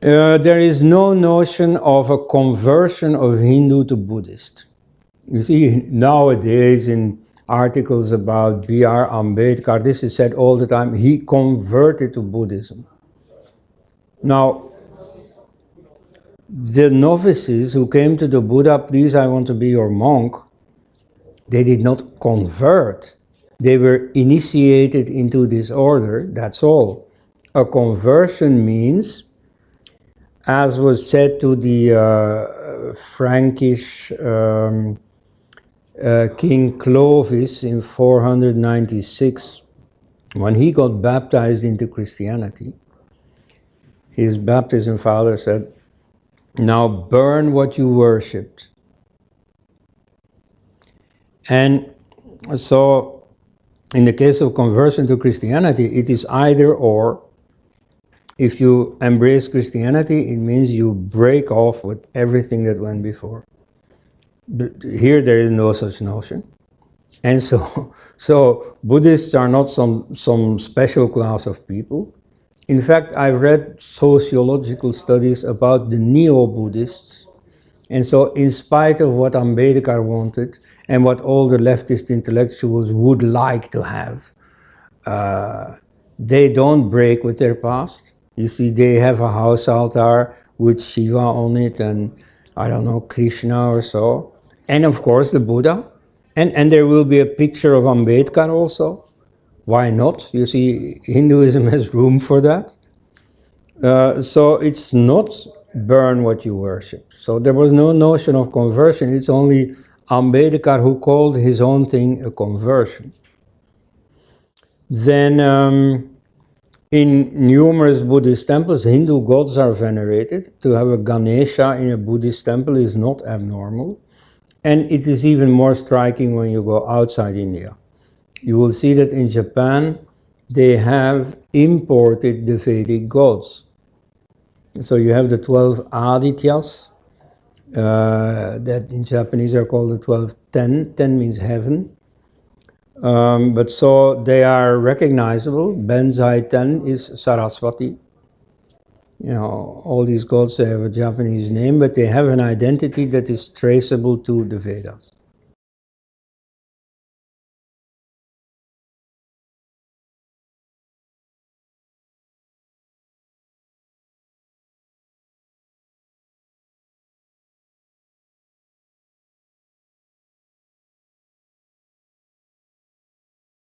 There is no notion of a conversion of Hindu to Buddhist. You see, nowadays in articles about B.R. Ambedkar, this is said all the time, he converted to Buddhism. Now, the novices who came to the Buddha, please, I want to be your monk, they did not convert. They were initiated into this order, that's all. A conversion means, as was said to the Frankish King Clovis in 496, when he got baptized into Christianity, his baptism father said, "Now burn what you worshipped." And so, in the case of conversion to Christianity, it is either or. If you embrace Christianity, it means you break off with everything that went before. But here there is no such notion. And so Buddhists are not some special class of people. In fact, I've read sociological studies about the neo-Buddhists. And so in spite of what Ambedkar wanted and what all the leftist intellectuals would like to have, they don't break with their past. You see, they have a house altar with Shiva on it and, I don't know, Krishna or so. And of course the Buddha. And there will be a picture of Ambedkar also. Why not? You see, Hinduism has room for that. So it's not burn what you worship. So there was no notion of conversion. It's only Ambedkar who called his own thing a conversion. Then in numerous Buddhist temples, Hindu gods are venerated. To have a Ganesha in a Buddhist temple is not abnormal. And it is even more striking when you go outside India. You will see that in Japan, they have imported the Vedic gods. So you have the 12 Adityas, that in Japanese are called the 12 Ten. Ten means heaven. But so they are recognizable. Benzai Ten is Saraswati. You know, all these gods, they have a Japanese name, but they have an identity that is traceable to the Vedas.